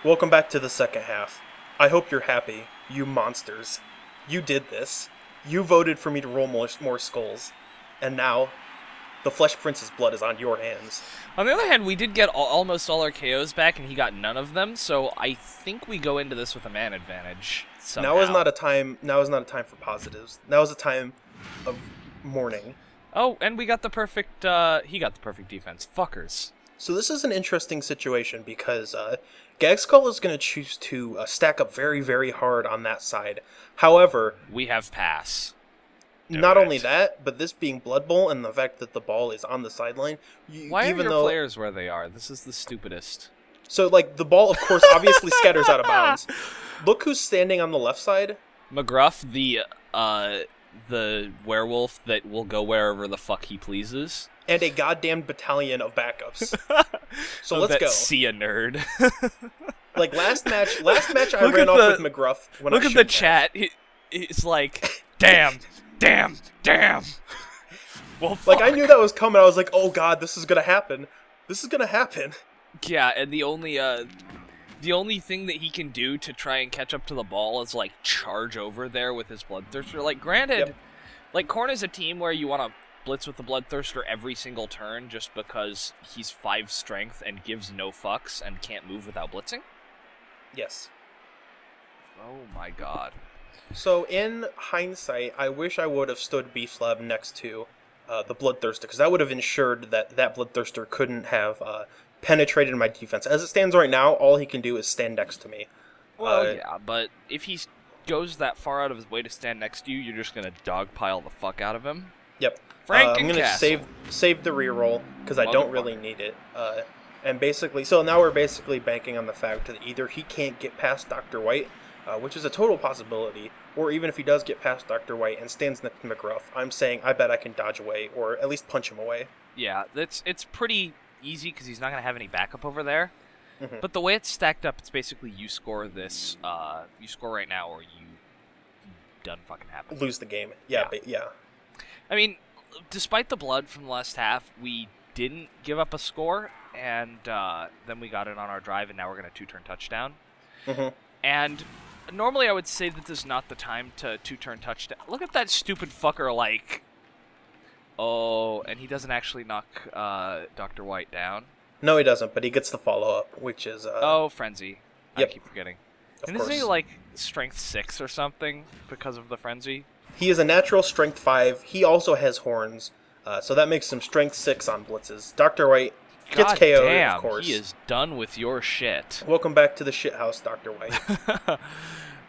Welcome back to the second half. I hope you're happy, you monsters. You did this. You voted for me to roll more skulls. And now, the Flesh Prince's blood is on your hands. On the other hand, we did get almost all our KOs back, and he got none of them, so I think we go into this with a man advantage somehow. Now is not a time for positives. Now is a time of mourning. Oh, and we got the perfect, he got the perfect defense. Fuckers. So this is an interesting situation because Gaghskull is going to choose to stack up very, very hard on that side. However, we have pass. Not only that, but this being Blood Bowl and the fact that the ball is on the sideline. Why are your players where they are? This is the stupidest. So, like, the ball, of course, obviously scatters out of bounds. Look who's standing on the left side. McGruff, the werewolf that will go wherever the fuck he pleases. And a goddamn battalion of backups. So let's go. See a nerd. Like last match I ran off with McGruff. Look at the chat. It's like, damn. Well, fuck. Like I knew that was coming. I was like, oh god, this is gonna happen. This is gonna happen. Yeah, and the only thing that he can do to try and catch up to the ball is like charge over there with his bloodthirster. Like, granted, like Khorne is a team where you want to blitz with the bloodthirster every single turn just because he's 5 strength and gives no fucks and can't move without blitzing. Yes. Oh my god. So in hindsight, I wish I would have stood Beef Slab next to the bloodthirster because that would have ensured that bloodthirster couldn't have penetrated my defense. As it stands right now, all he can do is stand next to me. Well, yeah, but if he goes that far out of his way to stand next to you, you're just gonna dogpile the fuck out of him. Yep. I'm gonna save the reroll because I don't really need it. And basically, so now we're basically banking on the fact that either he can't get past Dr. White, which is a total possibility, or even if he does get past Dr. White and stands next to McGruff, I'm saying I bet I can dodge away or at least punch him away. Yeah, it's pretty easy because he's not gonna have any backup over there. Mm-hmm. But the way it's stacked up, it's basically you score this, you score right now, or you done fucking happen. Lose the game. Yeah. I mean, despite the blood from the last half, we didn't give up a score, and then we got it on our drive, and now we're going to 2-turn touchdown. Mm-hmm. And normally I would say that this is not the time to 2-turn touchdown. Look at that stupid fucker, like... Oh, and he doesn't actually knock Dr. White down. No, he doesn't, but he gets the follow-up, which is... Oh, Frenzy. Yep. I keep forgetting. Of and course. isn't he, like, Strength 6 or something because of the Frenzy? He is a natural Strength 5. He also has horns, so that makes him Strength 6 on blitzes. Dr. White gets God KO'd, damn, of course. He is done with your shit. Welcome back to the shithouse, Dr. White.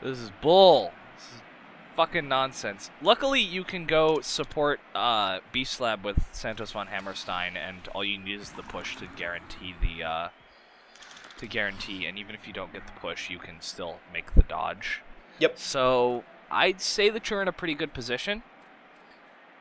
This is bull. This is fucking nonsense. Luckily, you can go support Beast Slab with Santos von Hammerstein, and all you need is the push to guarantee the... and even if you don't get the push, you can still make the dodge. Yep. So... I'd say that you're in a pretty good position.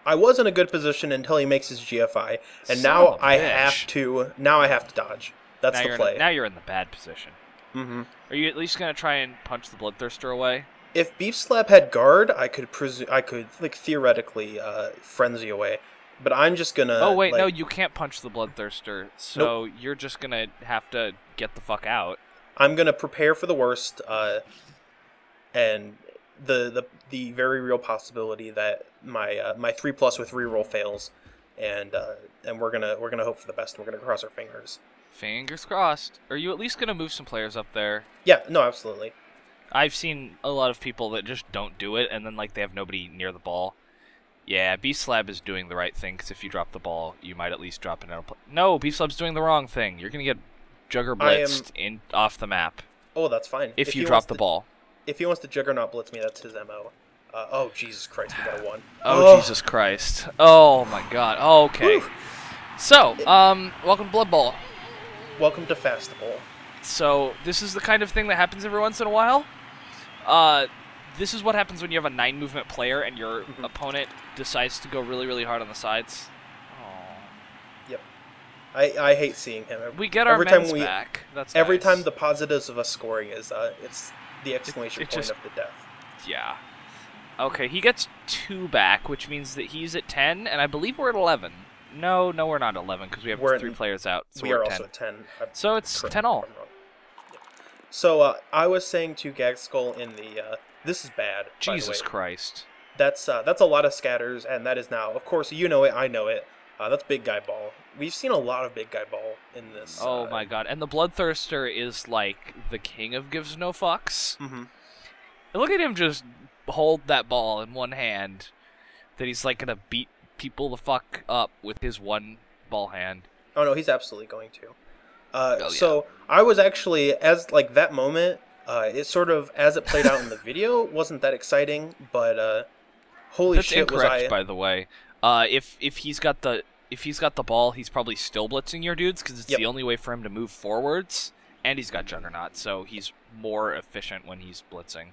I was in a good position until he makes his GFI, and now I have to dodge. That's the play. Now you're in the bad position. Mm-hmm. Are you at least gonna try and punch the bloodthirster away? If Beef Slab had guard, I could like theoretically frenzy away, but I'm just gonna. Oh wait, no, you can't punch the bloodthirster, so you're just gonna have to get the fuck out. I'm gonna prepare for the worst, and. The very real possibility that my 3+ with reroll fails, and we're gonna hope for the best. We're gonna cross our fingers. Fingers crossed. Are you at least gonna move some players up there? Yeah, no, absolutely. I've seen a lot of people that just don't do it, and then like they have nobody near the ball. Yeah, Beast Slab is doing the right thing because if you drop the ball, you might at least drop it out. No, Beast Slab's doing the wrong thing. You're gonna get Jugger blitzed off the map. Oh, that's fine. If you drop the ball. If he wants to Juggernaut blitz me, that's his MO. Oh, Jesus Christ, we got a 1. Oh, Jesus Christ. Oh, my God. Okay. Whew. So, welcome to Blood Bowl. Welcome to Fastable. So, this is the kind of thing that happens every once in a while. This is what happens when you have a 9-movement player and your opponent decides to go really, really hard on the sides. Oh. Yep. I hate seeing him. We get our men's back. That's every nice. time the positives of us scoring is, it's the exclamation point of the death. Yeah. Okay, he gets 2 back, which means that he's at 10, and I believe we're at 11. No, we're not at 11, because we have 3 players out, so we we're are at 10. also at 10. So it's 10 all. So I was saying to Gaghskull in the this is bad. Jesus Christ. That's a lot of scatters, and that is now, of course, you know it, I know it. That's big guy ball. We've seen a lot of big guy ball in this. Oh my god! And the bloodthirster is like the king of gives no fucks. Mm-hmm. Look at him just hold that ball in one hand. That he's like gonna beat people the fuck up with his one ball hand. Oh no, he's absolutely going to. Yeah. So I was actually, as like that moment, it sort of, as it played out in the video, wasn't that exciting, but holy That's shit, incorrect, was I... by the way. If he's got the ball, he's probably still blitzing your dudes because it's the only way for him to move forwards, and he's got Juggernaut, so he's more efficient when he's blitzing.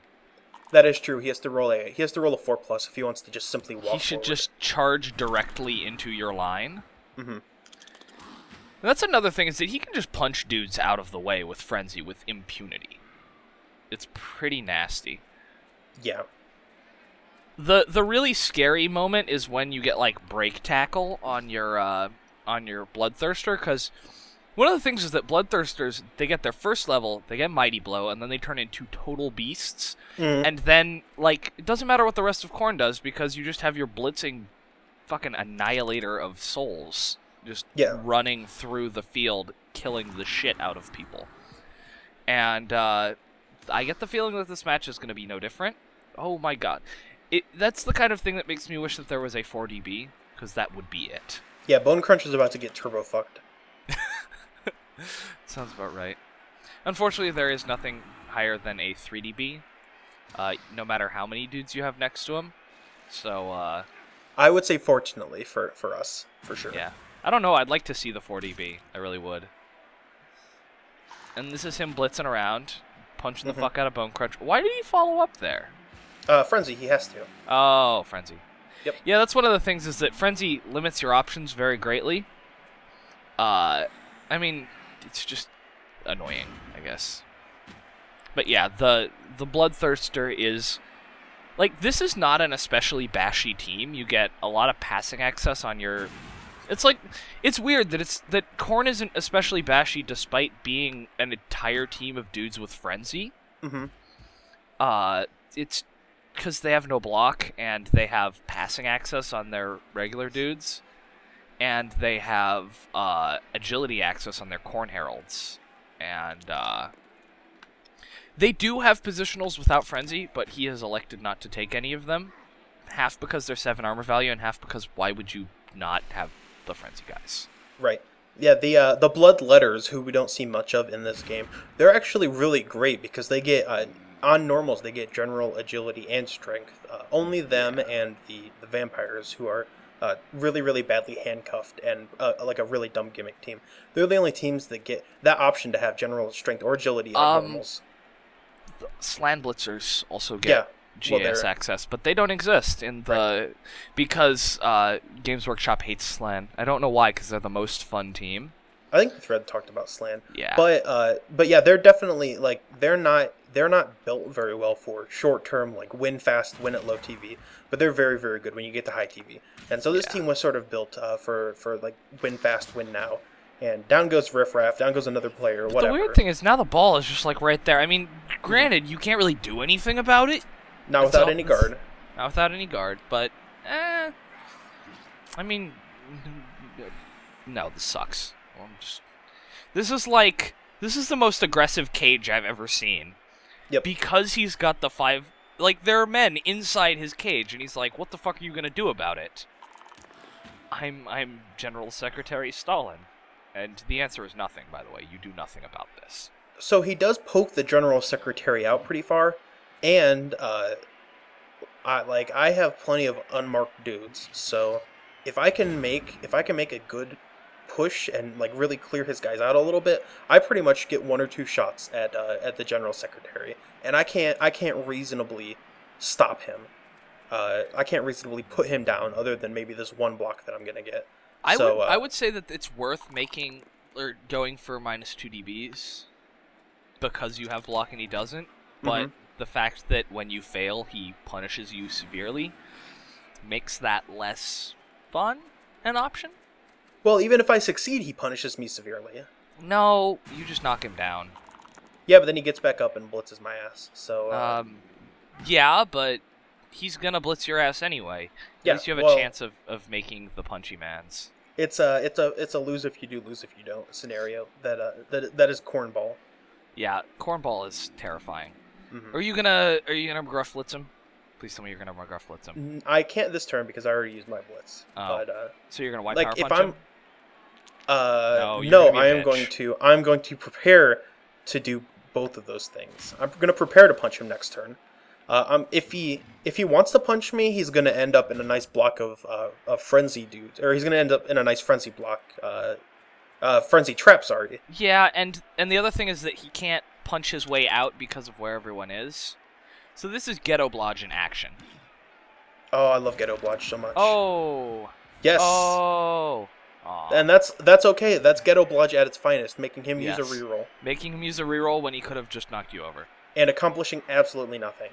That is true. He has to roll a 4+ if he wants to just simply walk. He should just charge directly into your line. Mm-hmm. That's another thing, is that he can just punch dudes out of the way with Frenzy with impunity. It's pretty nasty. Yeah. The really scary moment is when you get like break tackle on your bloodthirster, because one of the things is that bloodthirsters, they get their first level, they get mighty blow, and then they turn into total beasts. And then like it doesn't matter what the rest of Khorne does, because you just have your blitzing fucking annihilator of souls just running through the field, killing the shit out of people. And I get the feeling that this match is going to be no different. Oh my god. That's the kind of thing that makes me wish that there was a 4DB, because that would be it. Yeah, Bone Crunch is about to get turbo fucked. Sounds about right. Unfortunately, there is nothing higher than a 3DB, no matter how many dudes you have next to him. So, I would say fortunately for us, for sure. Yeah. I don't know, I'd like to see the 4DB. I really would. And this is him blitzing around, punching the fuck out of Bone Crunch. Why did he follow up there? Frenzy, he has to. Oh, Frenzy. Yep. Yeah, that's one of the things, is that Frenzy limits your options very greatly. I mean, it's just annoying, I guess. But yeah, the Bloodthirster is... Like, this is not an especially bashy team. You get a lot of passing access on your... It's like... It's weird that Khorne isn't especially bashy despite being an entire team of dudes with Frenzy. Mm-hmm. It's... because they have no block, and they have passing access on their regular dudes, and they have agility access on their Khorne Heralds. And they do have positionals without Frenzy, but he has elected not to take any of them, half because they're 7 armor value, and half because why would you not have the Frenzy guys? Right. Yeah, the Blood Letters, who we don't see much of in this game, they're actually really great because they get... on normals, they get general agility and strength. Only them and the vampires, who are really, really badly handcuffed and like a really dumb gimmick team. They're the only teams that get that option to have general strength or agility on normals. Slan Blitzers also get GS access, but they don't exist in the because Games Workshop hates Slan. I don't know why, because they're the most fun team. I think the thread talked about Slan. Yeah. But yeah, they're definitely like they're not built very well for short term, like win fast, win at low TV. But they're very, very good when you get to high TV. And so this team was sort of built for like win fast, win now. And down goes Riff Raff, down goes another player, but whatever. The weird thing is now the ball is just like right there. I mean, granted, you can't really do anything about it. Not without any guard. Not without any guard, but I mean, no, this sucks. This is the most aggressive cage I've ever seen. Yep. Because he's got the 5... Like, there are men inside his cage, and he's like, what the fuck are you gonna do about it? I'm General Secretary Stalin. And the answer is nothing, by the way. You do nothing about this. So he does poke the General Secretary out pretty far, and I have plenty of unmarked dudes, so if I can make a good push and like really clear his guys out a little bit, I pretty much get 1 or 2 shots at the General Secretary, and I can't reasonably stop him. I can't reasonably put him down other than maybe this one block that I'm gonna get. I would say that it's worth making or going for -2 DBs because you have block and he doesn't, but the fact that when you fail he punishes you severely makes that less fun an option. Well, even if I succeed, he punishes me severely. No, you just knock him down. Yeah, but then he gets back up and blitzes my ass. So. Yeah, but he's gonna blitz your ass anyway. At least you have a chance of making the punchy mans. It's a lose if you do, lose if you don't scenario. That is cornball. Yeah, cornball is terrifying. Mm-hmm. Are you gonna McGruff blitz him? Please tell me you're gonna McGruff blitz him. I can't this turn because I already used my blitz. Oh. But, so you're gonna white like power if punch him? No, I am going to. I'm going to prepare to do both of those things. I'm going to prepare to punch him next turn. If he wants to punch me, he's going to end up in a nice block of frenzy dudes, or he's going to end up in a nice frenzy block, frenzy trap. Sorry. Yeah, and the other thing is that he can't punch his way out because of where everyone is. So this is Ghetto Blodge in action. Oh, I love Ghetto Blodge so much. Oh. Yes. Oh. Aww. And that's okay. That's Ghetto Blodge at its finest, making him use a reroll. Making him use a reroll when he could have just knocked you over. And accomplishing absolutely nothing.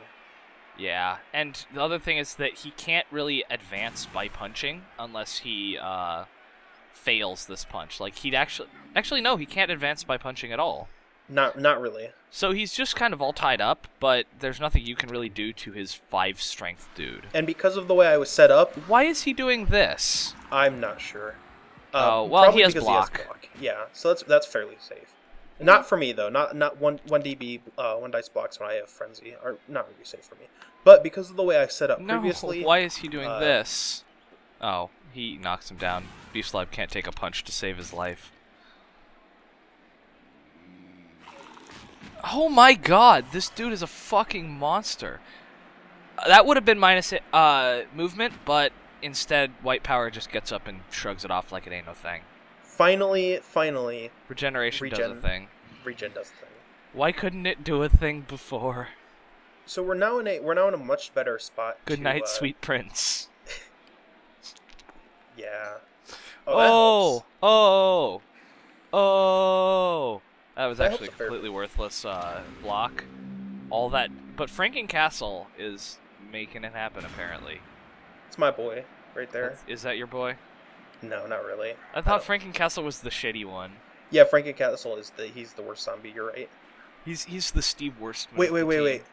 Yeah, and the other thing is that he can't really advance by punching unless he fails this punch. Like he'd actually no, he can't advance by punching at all. Not really. So he's just kind of all tied up, but there's nothing you can really do to his 5 strength dude. And because of the way I was set up, why is he doing this? I'm not sure. Oh, well, he has block. Yeah, so that's fairly safe. Not for me though. Not one DB, one dice blocks when I have frenzy are not really safe for me. But because of the way I set up previously, why is he doing this? Oh, he knocks him down. Beef Slab can't take a punch to save his life. Oh my god, this dude is a fucking monster. That would have been minus movement, but instead White Power just gets up and shrugs it off like it ain't no thing. Finally. Regeneration does a thing. Regen does a thing. Why couldn't it do a thing before? So we're now in a much better spot. Good night, sweet prince. Yeah. Oh. That was actually a completely worthless block. All that, but Frankencastle is making it happen apparently. It's my boy right there. Is that your boy? No, not really. I thought Frankencastle was the shitty one. Yeah, Frankencastle he's the worst zombie. You're right. He's the Steve Worstman. Wait.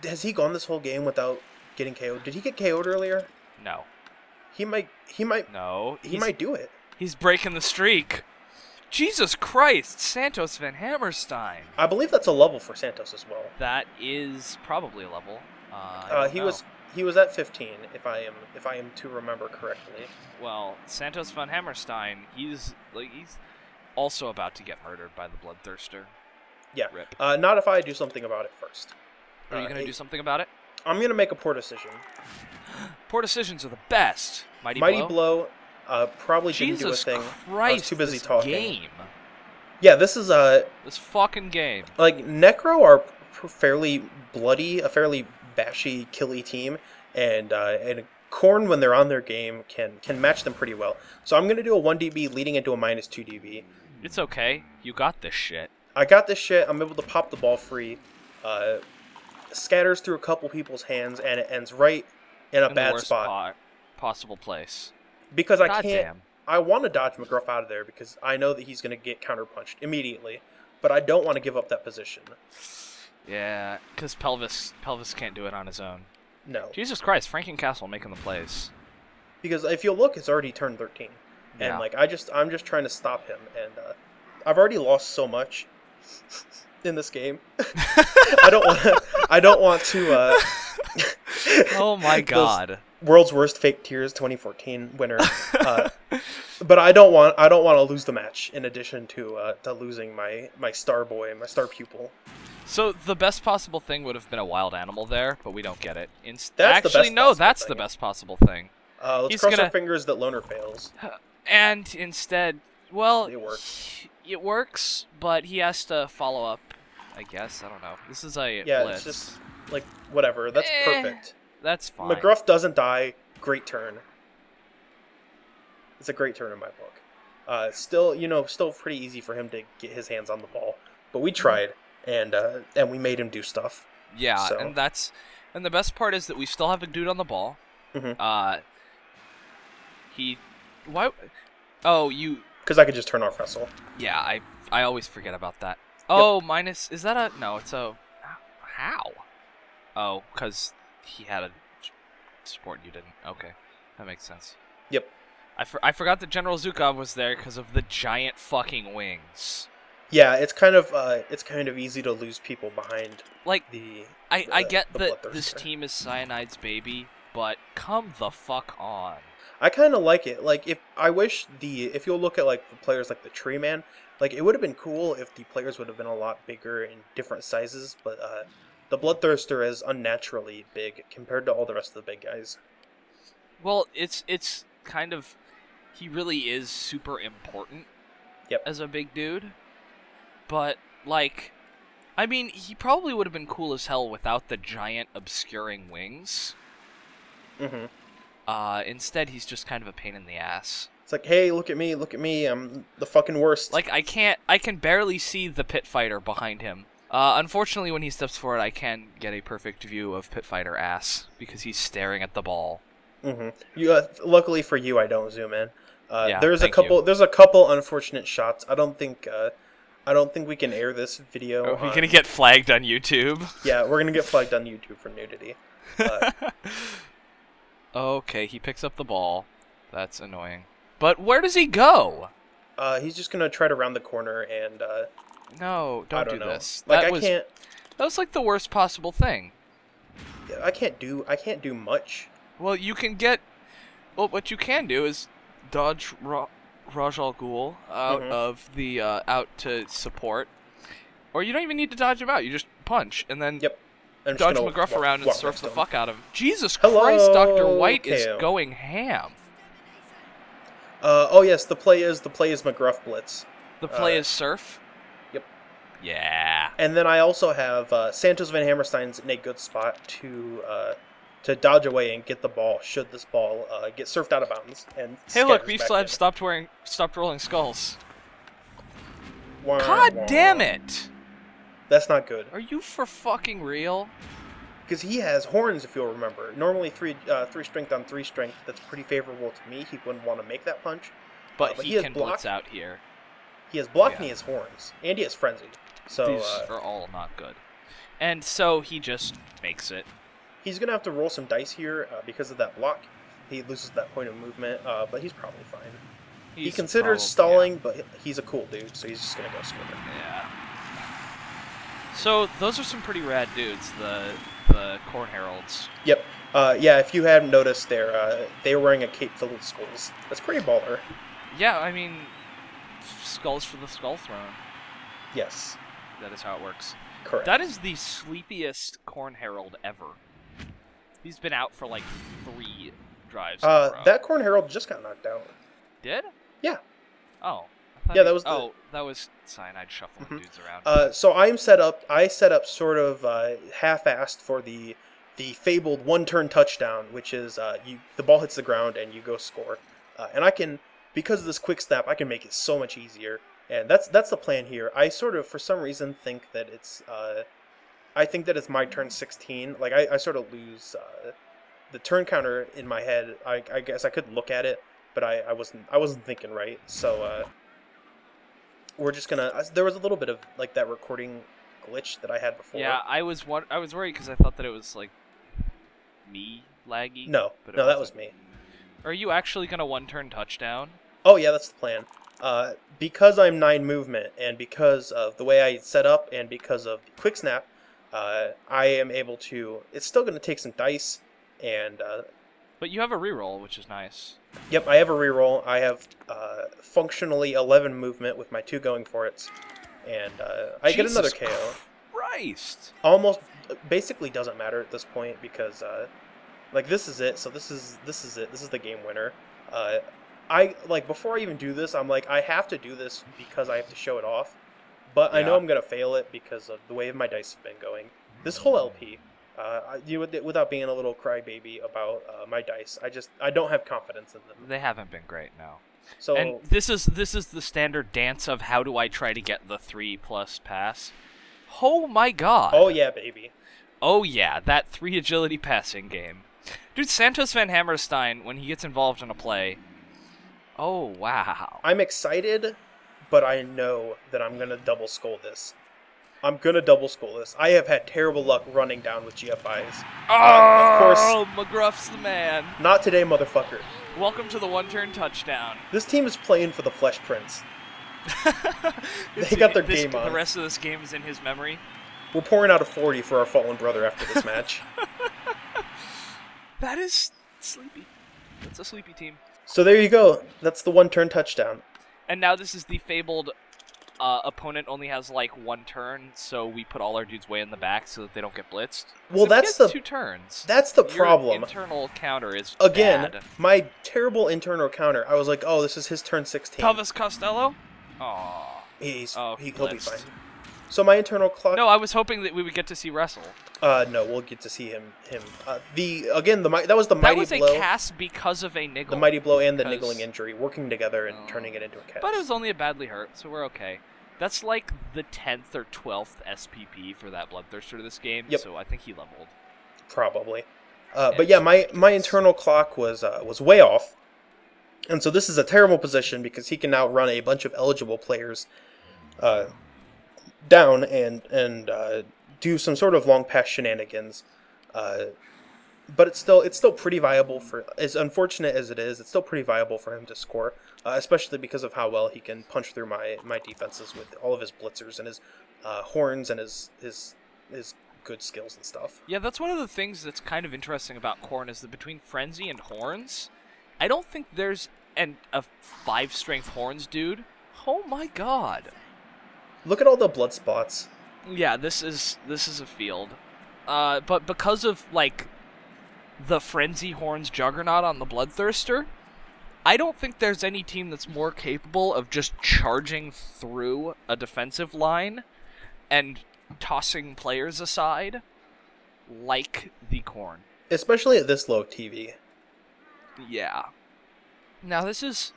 Has he gone this whole game without getting KO'd? Did he get KO'd earlier? No. He might. No. He might do it. He's breaking the streak. Jesus Christ, Santos Van Hammerstein. I believe that's a level for Santos as well. That is probably a level. He was at 15, if I am to remember correctly. Well, Santos Van Hammerstein, he's also about to get murdered by the bloodthirster. Yeah. Rip. Not if I do something about it first. Are you going to do something about it? I'm going to make a poor decision. Poor decisions are the best. Mighty Blow. Probably didn't do a thing. Christ, I was too busy talking. Game. Yeah, this is this fucking game. Like Necro are fairly bloody, a fairly bashy, killy team, and Khorne when they're on their game can match them pretty well. So I'm gonna do a 1 DB leading into a minus 2 DB. It's okay. You got this shit. I got this shit. I'm able to pop the ball free. Scatters through a couple people's hands, and it ends right in a bad spot. Possible place. Because God I can't. Damn. I want to dodge McGruff out of there because I know that he's going to get counterpunched immediately, but I don't want to give up that position. Yeah, because Pelvis can't do it on his own. No. Jesus Christ, Frankencastle making the plays. Because if you look, it's already turned 13, yeah. And I'm just trying to stop him, and I've already lost so much in this game. I don't want to. Oh my God. World's Worst Fake Tears 2014 winner. But I don't want to lose the match in addition to losing my star boy, my star pupil. So the best possible thing would have been a wild animal there, but we don't get it. That's the best possible thing. Let's cross our fingers that Loner fails. And instead, well, it works. It works, but he has to follow up, I guess. I don't know. This is a blitz. It's just like whatever. That's perfect. That's fine. McGruff doesn't die. Great turn. It's a great turn in my book. Still pretty easy for him to get his hands on the ball, but we tried, and we made him do stuff. Yeah, so. and the best part is that we still have a dude on the ball. Mm-hmm. Why? Oh, you. Because I could just turn off wrestle. Yeah, I always forget about that. Oh, minus... Is that a... No, it's a... How? Oh, because he had a support and you didn't. Okay, that makes sense. Yep. I forgot that General Zukov was there because of the giant fucking wings. Yeah, it's kind of easy to lose people behind. Like, I get that bloodthirster. this team is Cyanide's baby, but come the fuck on. I kind of like it. Like, if you'll look at like the players like the Tree Man, like it would have been cool if the players would have been a lot bigger in different sizes, but the Bloodthirster is unnaturally big compared to all the rest of the big guys. Well, it's kind of, he really is super important. Yep. As a big dude, but like, I mean, he probably would have been cool as hell without the giant obscuring wings. Mm-hmm. Instead, he's just kind of a pain in the ass. It's like, hey, look at me, I'm the fucking worst. Like, I can barely see the pit fighter behind him. Unfortunately, when he steps forward, I can get a perfect view of pit fighter ass, because he's staring at the ball. Mm-hmm. Luckily for you, I don't zoom in. Yeah, there's a couple unfortunate shots. I don't think we can air this video. Are we gonna get flagged on YouTube? Yeah, we're gonna get flagged on YouTube for nudity. Okay, he picks up the ball. That's annoying. But where does he go? He's just gonna try to round the corner and. No, don't do know. this. Like That was like the worst possible thing. I can't do much. Well, you can get. Well, what you can do is dodge Rajal Ghul out of the out to support, or you don't even need to dodge him out. You just punch and then dodge McGruff around and surf the fuck out of him. Jesus Christ, Dr. White is going ham. Oh yes, the play is McGruff Blitz. The play is surf. Yep. Yeah. And then I also have Santos Van Hammerstein's in a good spot to dodge away and get the ball should this ball get surfed out of bounds. And hey, look, Beef Slab stopped rolling skulls. God damn it! That's not good. Are you for fucking real? Because he has horns, if you'll remember. Normally 3 strength on 3 strength, that's pretty favorable to me. He wouldn't want to make that punch. But he can blitz out here. He has block and he has horns. And he has frenzy. So these are all not good. And so he just makes it. He's going to have to roll some dice here because of that block. He loses that point of movement, but he's probably fine. He considers stalling, but he's a cool dude, so he's just going to go score. Yeah. So those are some pretty rad dudes, the Khorne Heralds. Yep. Yeah, if you haven't noticed, they were wearing a cape filled with skulls. That's pretty baller. Yeah, I mean, skulls for the Skull Throne. Yes. That is how it works. Correct. That is the sleepiest Khorne Herald ever. He's been out for like 3 drives. That Khorne Herald just got knocked out. Did? Yeah. Oh. Yeah, that was. That was Cyanide shuffling dudes around. So I set up sort of half-assed for the fabled one-turn touchdown, which is the ball hits the ground and you go score. And I can, because of this quick snap, I can make it so much easier. And that's the plan here. I sort of, for some reason, think that it's my turn 16. Like I sort of lose the turn counter in my head. I guess I could look at it, but I wasn't thinking right. So we're just gonna. There was a little bit of like that recording glitch that I had before. Yeah, I was worried because I thought that it was like me laggy. No, that was me. Are you actually gonna one-turn touchdown? Oh yeah, that's the plan. Because I'm 9 movement, and because of the way I set up, and because of the quick snap, I am able to. It's still going to take some dice, and. But you have a reroll, which is nice. Yep, I have a reroll. I have functionally 11 movement with my 2 going for it, and I get another KO. Christ! Almost, basically doesn't matter at this point because, like this is it. So this is it. This is the game winner. Before I even do this, I'm like, I have to do this because I have to show it off. But I know I'm going to fail it because of the way my dice have been going. This whole LP, without being a little crybaby about my dice, I don't have confidence in them. They haven't been great, no. So, and this is the standard dance of how do I try to get the 3+ pass. Oh my god. Oh yeah, baby. Oh yeah, that 3 agility passing game. Dude, Santos Van Hammerstein, when he gets involved in a play... Oh, wow. I'm excited, but I know that I'm going to double skull this. I'm going to double skull this. I have had terrible luck running down with GFIs. Of course. McGruff's the man. Not today, motherfucker. Welcome to the one-turn touchdown. This team is playing for the Flesh Prince. They got their game on. The rest of this game is in his memory. We're pouring out a 40 for our fallen brother after this match. That is sleepy. That's a sleepy team. So there you go. That's the one-turn touchdown. And now this is the fabled opponent only has like one turn, so we put all our dudes way in the back so that they don't get blitzed. Well, so that's the 2 turns. That's the Your problem. Internal counter is again bad. My terrible internal counter. I was like, oh, this is his turn 16. Pelvis Costello. Aww. He'll be fine. So my internal clock. No, I was hoping that we would get to see wrestle. No, we'll get to see him. That was the mighty blow. That was a cast because of a niggle. The mighty blow and the niggling injury working together and turning it into a cast. But it was only a badly hurt, so we're okay. That's like the 10th or 12th SPP for that bloodthirster this game. Yep. So I think he leveled. Probably. But yeah, my internal clock was way off, and so this is a terrible position because he can now run a bunch of eligible players down and do some sort of long pass shenanigans. But it's still pretty viable for, as unfortunate as it is, it's still pretty viable for him to score, especially because of how well he can punch through my defenses with all of his blitzers and his horns and his good skills and stuff. Yeah, that's one of the things that's kind of interesting about Khorne is that between Frenzy and Horns, I don't think there's a 5-strength Horns dude. Oh my god. Look at all the blood spots. Yeah, this is a field. But because of, like, the Frenzy Horns juggernaut on the Bloodthirster, I don't think there's any team that's more capable of just charging through a defensive line and tossing players aside like the Khorne. Especially at this low TV. Yeah. Now, this is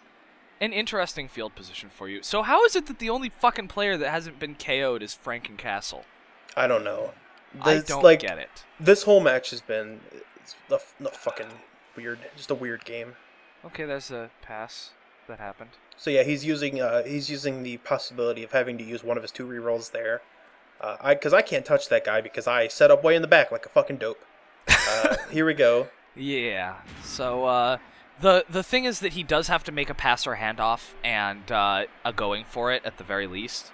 an interesting field position for you. So how is it that the only fucking player that hasn't been KO'd is Frankencastle? I don't know. I don't get it. This whole match has been the fucking weird. Just a weird game. Okay, there's a pass that happened. So yeah, he's using the possibility of having to use one of his 2 rerolls there. Because I can't touch that guy because I set up way in the back like a fucking dope. Here we go. Yeah. So the thing is that he does have to make a pass or handoff and a going for it at the very least.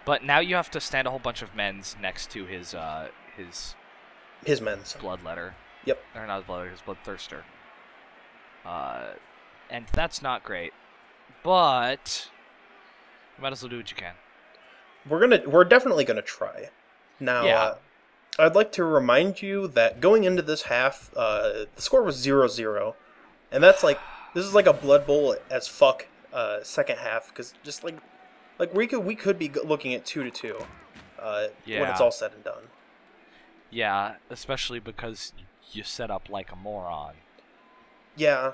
But now you have to stand a whole bunch of men's next to his men's bloodletter. Yep. Or not his bloodletter, his bloodthirster. And that's not great. But you might as well do what you can. We're definitely gonna try. Now, yeah. I'd like to remind you that going into this half, the score was 0-0, and that's like this is like a Blood Bowl as fuck second half because just like we could be looking at 2-2 when it's all said and done. Yeah, especially because you set up like a moron. Yeah.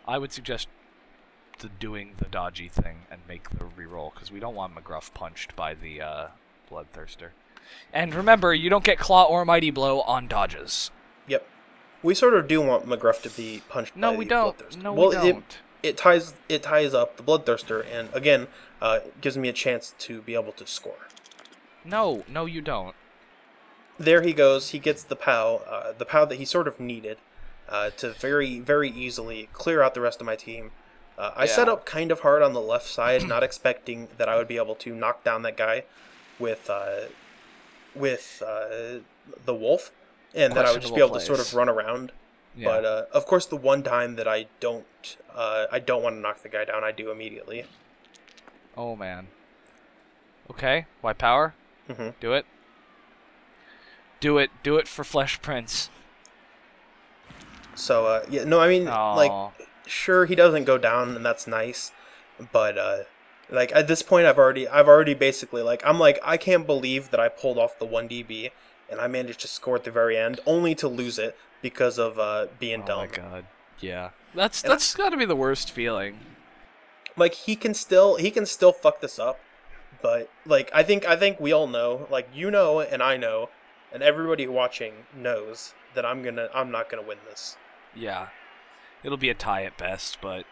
I would suggest doing the dodgy thing and make the reroll because we don't want McGruff punched by the Bloodthirster. And remember, you don't get Claw or Mighty Blow on dodges. Yep. We sort of do want McGruff to be punched by the Bloodthirster. No, we don't. It ties up the Bloodthirster and again gives me a chance to be able to score. No, you don't. There he goes. He gets the POW that he sort of needed to very, very easily clear out the rest of my team. I set up kind of hard on the left side, not expecting that I would be able to knock down that guy with the wolf, and that I would just be able to sort of run around. Yeah. But of course, the one time that I don't want to knock the guy down, I do immediately. Oh man. Okay, why power? Mm-hmm. Do it. Do it for Flesh Prince. So yeah, no, I mean like. Sure, he doesn't go down, and that's nice, but like at this point, I've already basically I can't believe that I pulled off the 1DB and I managed to score at the very end, only to lose it because of being dumb. Oh my god, yeah, that's got to be the worst feeling. Like he can still fuck this up, but like I think we all know, like you know, and I know, and everybody watching knows that I'm not gonna win this. Yeah. It'll be a tie at best, but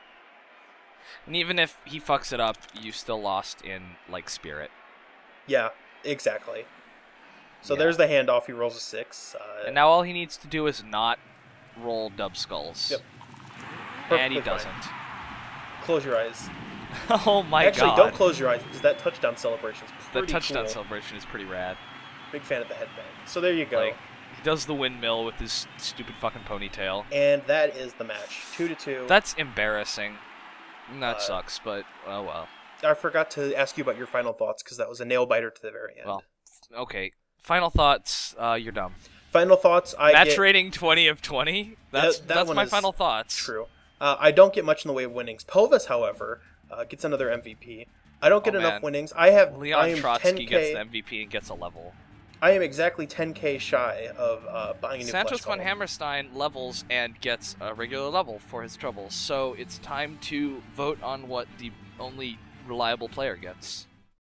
And even if he fucks it up, you still lost in, like, spirit. Yeah, exactly. So there's the handoff. He rolls a 6. And now all he needs to do is not roll dub skulls. Yep. And he doesn't. Close your eyes. Oh my god. Actually, don't close your eyes because that touchdown celebration is pretty The touchdown cool. celebration is pretty rad. Big fan of the headbang. So there you go. Like, he does the windmill with his stupid fucking ponytail. And that is the match. 2-2. That's embarrassing. That sucks, but oh well. I forgot to ask you about your final thoughts because that was a nail biter to the very end. Well, okay. Final thoughts. You're dumb. Final thoughts. Match rating 20 of 20. That's my final thoughts. True. I don't get much in the way of winnings. Pelvis, however, gets another MVP. I don't get enough winnings. Leon Trotsky 10K, gets the MVP and gets a level. I am exactly 10k shy of buying a new Santos flesh von golem. Hammerstein levels and gets a regular level for his troubles. So it's time to vote on what the only reliable player gets.